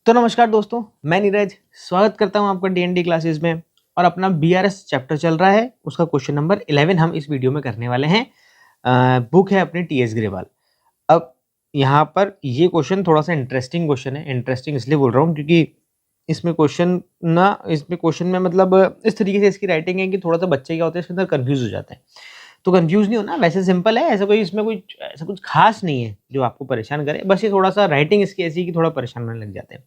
तो नमस्कार दोस्तों, मैं नीरज स्वागत करता हूं आपका डीएनडी क्लासेस में। और अपना बीआरएस चैप्टर चल रहा है, उसका क्वेश्चन नंबर 11 हम इस वीडियो में करने वाले हैं। बुक है अपनी टीएस ग्रेवाल। अब यहाँ पर ये क्वेश्चन थोड़ा सा इंटरेस्टिंग क्वेश्चन है। इंटरेस्टिंग इसलिए बोल रहा हूँ क्योंकि इसमें क्वेश्चन में मतलब इस तरीके से इसकी राइटिंग है कि थोड़ा सा बच्चे क्या होते हैं इसके अंदर कंफ्यूज हो जाते हैं। तो कंफ्यूज नहीं होना, वैसे सिंपल है, ऐसा कुछ खास नहीं है जो आपको परेशान करे। बस ये थोड़ा सा राइटिंग इसकी ऐसी कि थोड़ा परेशान होने लग जाते हैं।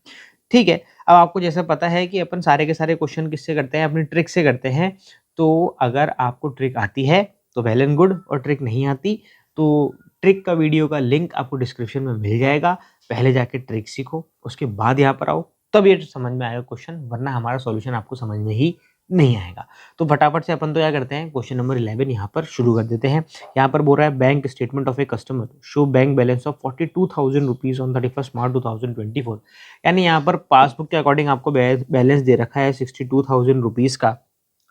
ठीक है, अब आपको जैसा पता है कि अपन सारे के सारे क्वेश्चन किससे करते हैं, अपनी ट्रिक से करते हैं। तो अगर आपको ट्रिक आती है तो वेल एंड गुड, और ट्रिक नहीं आती तो ट्रिक का वीडियो का लिंक आपको डिस्क्रिप्शन में मिल जाएगा। पहले जाके ट्रिक सीखो, उसके बाद यहाँ पर आओ, तब ये समझ में आएगा क्वेश्चन, वरना हमारा सॉल्यूशन आपको समझ में ही नहीं आएगा। तो फटाफट से अपन तो क्या करते हैं, क्वेश्चन नंबर 11 यहाँ पर शुरू कर देते हैं। यहाँ पर बोल रहा है bank statement of a customer show bank balance of 42,000 rupees on 31 मार्च 2024। यानी यहाँ पर पासबुक के अकॉर्डिंग आपको बैलेंस दे रखा है 62,000 रुपीज का।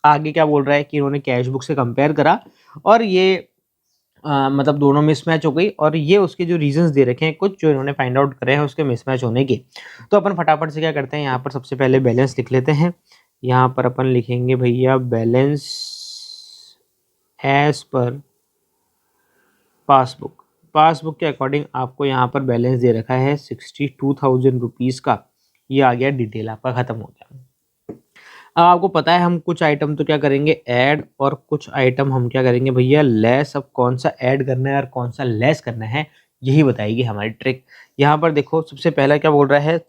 आगे क्या बोल रहा है कि इन्होंने कैश बुक से कंपेयर करा और ये मतलब दोनों मिसमैच हो गई, और ये उसके जो रीजंस दे रखे हैं कुछ जो इन्होंने फाइंड आउट करे हैं उसके मिसमैच होने के। तो अपन फटाफट से क्या करते हैं, यहाँ पर सबसे पहले बैलेंस लिख लेते हैं। यहाँ पर अपन लिखेंगे भैया balance as per passbook. Passbook के अकॉर्डिंग आपको यहाँ पर बैलेंस दे रखा है 62,000 रुपीज़ का। ये आ गया, डिटेल आपका खत्म हो गया। अब आपको पता है हम कुछ आइटम तो क्या करेंगे ऐड, और कुछ आइटम हम क्या करेंगे भैया लेस। अब कौन सा ऐड करना है और कौन सा लेस करना है यही बताएगी हमारी ट्रिक। यहाँ पर देखो सबसे पहला क्या बोल रहा है,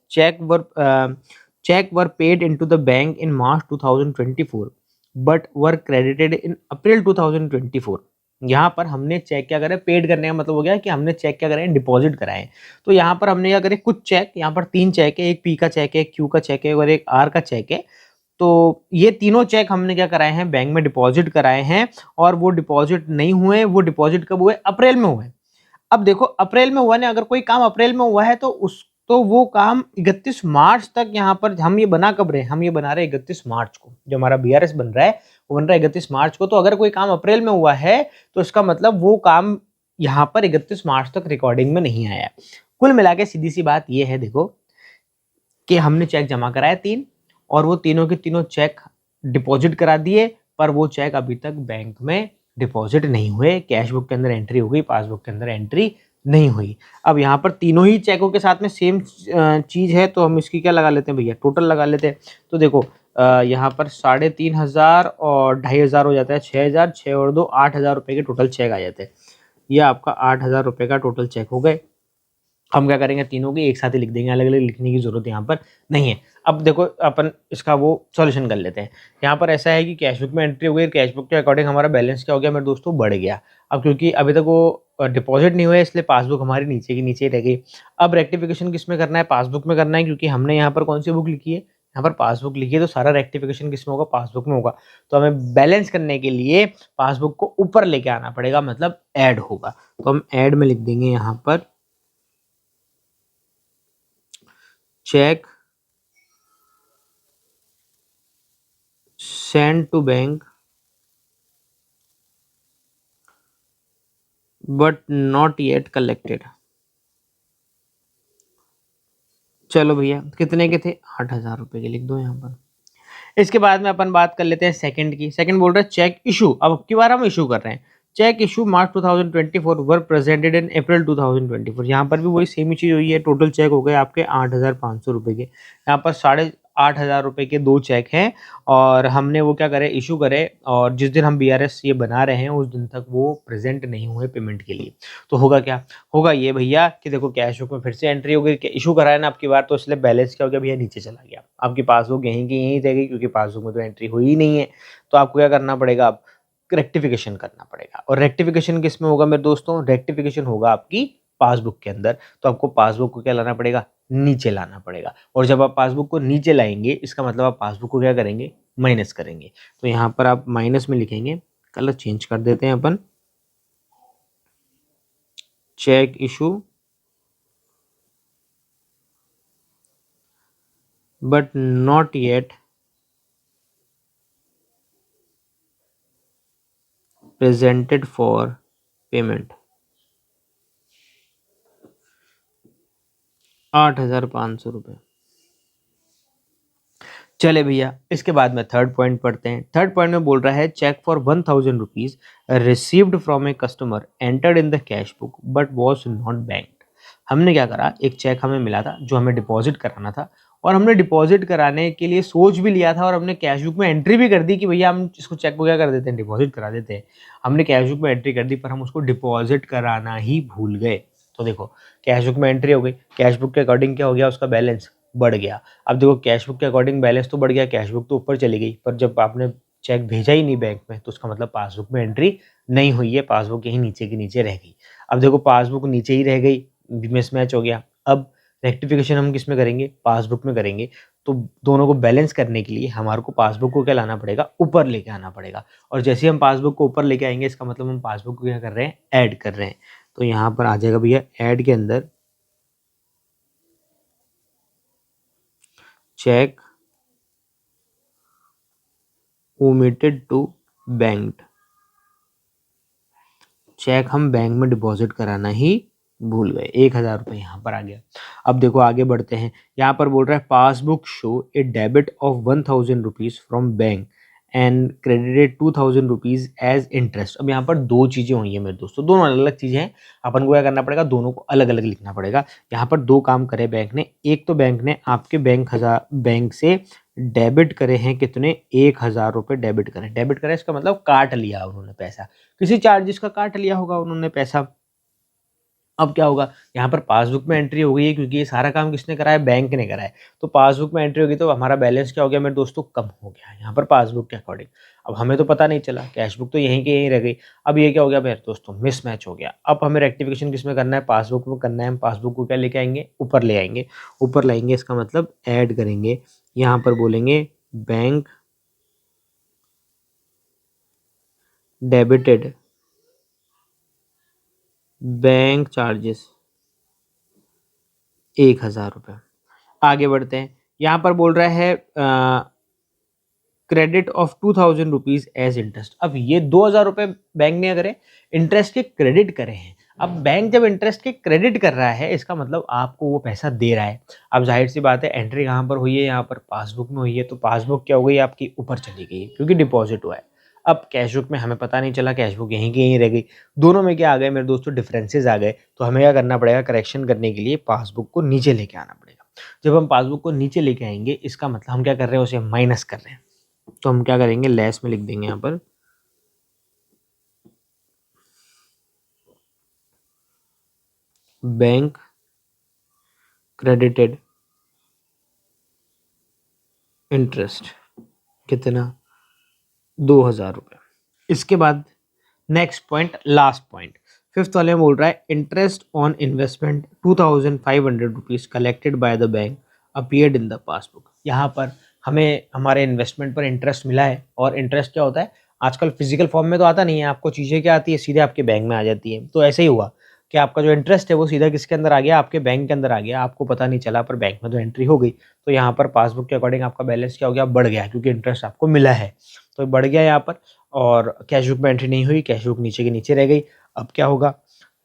cheque were paid into the bank in March 2024 but were credited in April 2024। यहाँ पर हमने चेक क्या करें, पेड करने का मतलब हो गया कि हमने चेक क्या करें, डिपॉजिट कराएं। तो यहाँ पर हमने क्या करें, कुछ चेक, यहाँ पर 3 चेक है, एक पी का चेक है, एक क्यू का चेक है और एक आर का चेक है। तो ये तीनों चेक हमने क्या कराए हैं, बैंक में डिपॉजिट कराए हैं। और वो डिपॉजिट नहीं हुए, वो डिपॉजिट कब हुए, अप्रैल में हुए। अब देखो अप्रैल में हुआ ना, अगर कोई काम अप्रैल में हुआ है तो वो काम 31 मार्च तक, यहाँ पर हम ये बना कब रहे, हम ये बना रहे 31 मार्च को। जो हमारा बीआरएस बन रहा है वो बन रहा है 31 मार्च को। तो अगर कोई काम अप्रैल में हुआ है तो इसका मतलब वो काम यहाँ पर 31 मार्च तक रिकॉर्डिंग में नहीं आया। कुल मिला के सीधी सी बात ये है, देखो कि हमने चेक जमा कराया 3, और वो तीनों के तीनों चेक डिपॉजिट करा दिए, पर वो चेक अभी तक बैंक में डिपॉजिट नहीं हुए। कैश बुक के अंदर एंट्री हो गई, पासबुक के अंदर एंट्री नहीं हुई। अब यहाँ पर तीनों ही चेकों के साथ में सेम चीज है, तो हम इसकी क्या लगा लेते हैं भैया, टोटल लगा लेते हैं। तो देखो यहाँ पर 3,500 और 2,500 हो जाता है, 6,000, 6 और 2 8,000 रुपए के टोटल चेक आ जाते हैं। ये आपका 8,000 रुपए का टोटल चेक हो गए। हम क्या करेंगे, तीनों की एक साथ ही लिख देंगे, अलग अलग लिखने की जरूरत यहाँ पर नहीं है। अब देखो अपन इसका वो सॉल्यूशन कर लेते हैं। यहाँ पर ऐसा है कि कैश बुक में एंट्री हो गई, कैश बुक के अकॉर्डिंग हमारा बैलेंस क्या हो गया मेरे दोस्तों, बढ़ गया। अब क्योंकि अभी तक वो डिपॉजिट नहीं हुआ है इसलिए पासबुक हमारी नीचे की नीचे रह गई। अब रेक्टिफिकेशन किस में करना है, पासबुक में करना है, क्योंकि हमने यहाँ पर कौन सी बुक लिखी है, यहाँ पर पासबुक लिखी है, तो सारा रेक्टिफिकेशन किस में होगा, पासबुक में होगा। तो हमें बैलेंस करने के लिए पासबुक को ऊपर लेके आना पड़ेगा, मतलब ऐड होगा। तो हम ऐड में लिख देंगे यहाँ पर check sent to bank but not yet collected। चलो भैया कितने के थे, 8,000 रुपए के, लिख दो यहाँ पर। इसके बाद में अपन बात कर लेते हैं सेकंड की। सेकंड बोल रहा है चेक इशू, अब की बार हम इशू कर रहे हैं। Cheque issue March 2024 were presented in April 2024। यहाँ पर भी वही सेम ही चीज हुई है। टोटल चेक हो गए आपके 8,500 रुपए के। यहाँ पर 8,500 रुपए के 2 चेक हैं, और हमने वो क्या करे, इशू करे, और जिस दिन हम बीआरएस ये बना रहे हैं उस दिन तक वो प्रेजेंट नहीं हुए पेमेंट के लिए। तो होगा क्या, होगा ये भैया कि देखो कैश बुक में फिर से एंट्री हो गई, इशू कराया ना आपकी बार, तो इसलिए बैलेंस क्या हो गया भैया, नीचे चला गया। आपकी पासबुक यहीं की यहीं रह गई, क्योंकि पासबुक में तो एंट्री हुई ही नहीं है। तो आपको क्या करना पड़ेगा, अब रेक्टिफिकेशन करना पड़ेगा। और रेक्टिफिकेशन किस में होगा मेरे दोस्तों, रेक्टिफिकेशन होगा आपकी पासबुक के अंदर। तो आपको पासबुक को क्या लाना पड़ेगा, नीचे लाना पड़ेगा। और जब आप पासबुक को नीचे लाएंगे इसका मतलब आप पासबुक को क्या करेंगे, माइनस करेंगे। तो यहाँ पर आप माइनस में लिखेंगे, कलर चेंज कर देते हैं अपन, cheque issue but not yet presented for payment, 8,500 रुपये। चले भैया, इसके बाद में थर्ड पॉइंट पढ़ते हैं। थर्ड पॉइंट में बोल रहा है check for 1000 rupees received from a customer entered in the cash book but was not banked. हमने क्या करा, एक चेक हमें मिला था जो हमें डिपॉजिट कराना था, और हमने डिपॉजिट कराने के लिए सोच भी लिया था, और हमने कैश बुक में एंट्री भी कर दी कि भैया हम इसको चेक को क्या कर देते हैं, डिपॉजिट करा देते हैं। हमने कैश बुक में एंट्री कर दी, पर हम उसको डिपॉजिट कराना ही भूल गए। तो देखो, कैश बुक में एंट्री हो गई, कैश बुक के अकॉर्डिंग क्या हो गया, उसका बैलेंस बढ़ गया। अब देखो, कैश बुक के अकॉर्डिंग बैलेंस तो बढ़ गया, कैश बुक तो ऊपर चली गई, पर जब आपने चेक भेजा ही नहीं बैंक में, तो उसका मतलब पासबुक में एंट्री नहीं हुई है, पासबुक यहीं नीचे की नीचे रह गई। अब देखो, पासबुक नीचे ही रह गई, मिसमैच हो गया। अब रेक्टिफिकेशन हम किस में करेंगे, पासबुक में करेंगे। तो दोनों को बैलेंस करने के लिए हमारे को पासबुक को क्या लाना पड़ेगा, ऊपर लेके आना पड़ेगा। और जैसे ही हम पासबुक को ऊपर लेके आएंगे, इसका मतलब हम पासबुक को क्या कर रहे हैं, ऐड कर रहे हैं। तो यहाँ पर आ जाएगा भैया ऐड के अंदर check omitted to bank. Check हम बैंक में डिपॉजिट कराना ही भूल गए, 1000 रुपये यहाँ पर आ गया। अब देखो आगे बढ़ते हैं, यहाँ पर बोल रहा है passbook show A debit of 1000 rupees from bank and credited 2000 rupees as interest. अब यहाँ पर दो चीज़ें हुई हैं मेरे दोस्तों, दोनों अलग अलग चीज़ें हैं। अपन को क्या करना पड़ेगा, दोनों को अलग अलग लिखना पड़ेगा। यहाँ पर दो काम करे बैंक ने, एक तो बैंक ने आपके बैंक से डेबिट करे हैं कितने, 1000 रुपये डेबिट करे। डेबिट करे इसका मतलब काट लिया उन्होंने पैसा, किसी चार्जेस का काट लिया होगा उन्होंने पैसा। अब क्या होगा, यहाँ पर पासबुक में एंट्री हो गई है, क्योंकि ये सारा काम किसने करा है, बैंक ने करा है। तो पासबुक में एंट्री होगी तो हमारा बैलेंस क्या हो गया मेरे दोस्तों, कम हो गया यहाँ पर पासबुक के अकॉर्डिंग। अब हमें तो पता नहीं चला, कैश बुक तो यहीं के यहीं रह गई। अब ये क्या हो गया मेरे दोस्तों, मिसमैच हो गया। अब हमें रेक्टिफिकेशन किस में करना है, पासबुक में करना है। हम पासबुक को क्या लेके आएंगे, ऊपर ले आएंगे। ऊपर लाएंगे इसका मतलब ऐड करेंगे, यहाँ पर बोलेंगे बैंक डेबिटेड बैंक चार्जेस 1000 रुपये। आगे बढ़ते हैं, यहाँ पर बोल रहा है credit of 2000 rupees as interest. अब ये 2000 रुपये बैंक ने अगर इंटरेस्ट के क्रेडिट करे हैं। अब बैंक जब इंटरेस्ट के क्रेडिट कर रहा है, इसका मतलब आपको वो पैसा दे रहा है। अब जाहिर सी बात है, एंट्री कहाँ पर हुई है, यहाँ पर पासबुक में हुई है। तो पासबुक क्या हो गई आपकी, ऊपर चली गई, क्योंकि डिपॉजिट हुआ है। अब कैश बुक में हमें पता नहीं चला, कैश बुक यहीं की यहीं रह गई। दोनों में क्या आ गए मेरे दोस्तों, डिफरेंसेस आ गए। तो हमें क्या करना पड़ेगा, करेक्शन करने के लिए पासबुक को नीचे लेके आना पड़ेगा। जब हम पासबुक को नीचे लेके आएंगे, इसका मतलब हम क्या कर रहे हैं, उसे माइनस कर रहे हैं। तो हम क्या करेंगे, लेस में लिख देंगे यहाँ पर बैंक क्रेडिटेड इंटरेस्ट कितना, 2000 रुपये। इसके बाद next point, last point, fifth वाले में बोल रहा है interest on investment 2500 rupees collected by the bank appeared in the passbook. यहाँ पर हमें हमारे इन्वेस्टमेंट पर इंटरेस्ट मिला है, और इंटरेस्ट क्या होता है, आजकल फिजिकल फॉर्म में तो आता नहीं है, आपको चीज़ें क्या आती है, सीधे आपके बैंक में आ जाती है। तो ऐसे ही हुआ कि आपका जो इंटरेस्ट है वो सीधा किसके अंदर आ गया, आपके बैंक के अंदर आ गया, आपको पता नहीं चला, पर बैंक में तो एंट्री हो गई। तो यहाँ पर पासबुक के अकॉर्डिंग आपका बैलेंस क्या हो गया, बढ़ गया, क्योंकि इंटरेस्ट आपको मिला है। तो बढ़ गया यहाँ पर, और कैश बुक में एंट्री नहीं हुई, कैश बुक नीचे की नीचे रह गई। अब क्या होगा,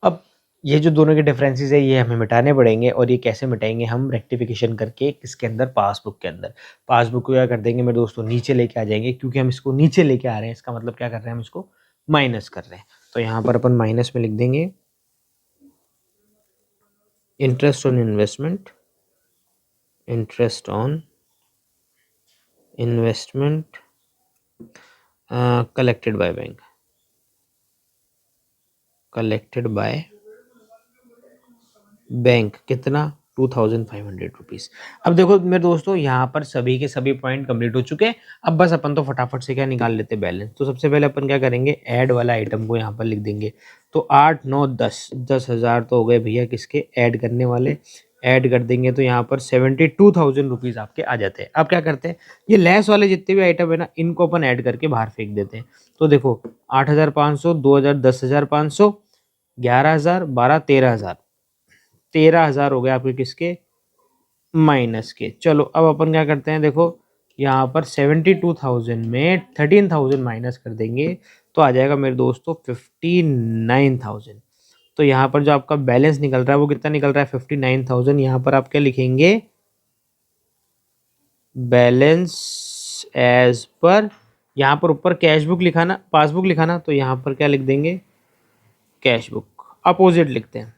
अब ये जो दोनों के डिफरेंसेस है, ये हमें मिटाने पड़ेंगे। और ये कैसे मिटाएंगे, हम रेक्टिफिकेशन करके किसके अंदर, पासबुक के अंदर। पासबुक को क्या कर देंगे मेरे दोस्तों, नीचे लेके आ जाएंगे, क्योंकि हम इसको नीचे लेके आ रहे हैं, इसका मतलब क्या कर रहे हैं, हम इसको माइनस कर रहे हैं। तो यहाँ पर अपन माइनस में लिख देंगे interest on investment, interest on investment collected by bank, collected by bank कितना, 2500 रुपीज़। अब देखो मेरे दोस्तों, यहाँ पर सभी के सभी पॉइंट कंप्लीट हो चुके हैं। अब बस अपन तो फटाफट से क्या निकाल लेते हैं, बैलेंस। तो सबसे पहले अपन क्या करेंगे, ऐड वाला आइटम को यहाँ पर लिख देंगे। तो 8 9 10 10,000 तो हो गए भैया किसके, ऐड करने वाले। ऐड कर देंगे तो यहाँ पर 72,000 रुपीज़ आपके आ जाते हैं। अब क्या करते हैं, ये लेस वाले जितने भी आइटम है ना, इनको अपन ऐड करके बाहर फेंक देते हैं। तो देखो 8,500, 2,000, 10,500, 11,000, 12, 13,000, 13,000 हो गए आपके किसके, माइनस के। चलो अब अपन क्या करते हैं, देखो यहाँ पर 72,000 में 13,000 माइनस कर देंगे, तो आ जाएगा मेरे दोस्तों 59,000। तो यहाँ पर जो आपका बैलेंस निकल रहा है वो कितना निकल रहा है, 59,000। यहाँ पर आप क्या लिखेंगे, बैलेंस एज पर, यहाँ पर ऊपर कैश बुक लिखाना, पासबुक लिखाना, तो यहाँ पर क्या लिख देंगे, कैश बुक, अपोजिट लिखते हैं।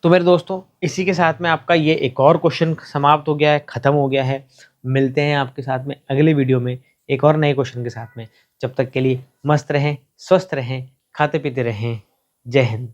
तो मेरे दोस्तों इसी के साथ में आपका ये एक और क्वेश्चन समाप्त हो गया है, खत्म हो गया है। मिलते हैं आपके साथ में अगले वीडियो में एक और नए क्वेश्चन के साथ में। जब तक के लिए मस्त रहें, स्वस्थ रहें, खाते पीते रहें। जय हिंद।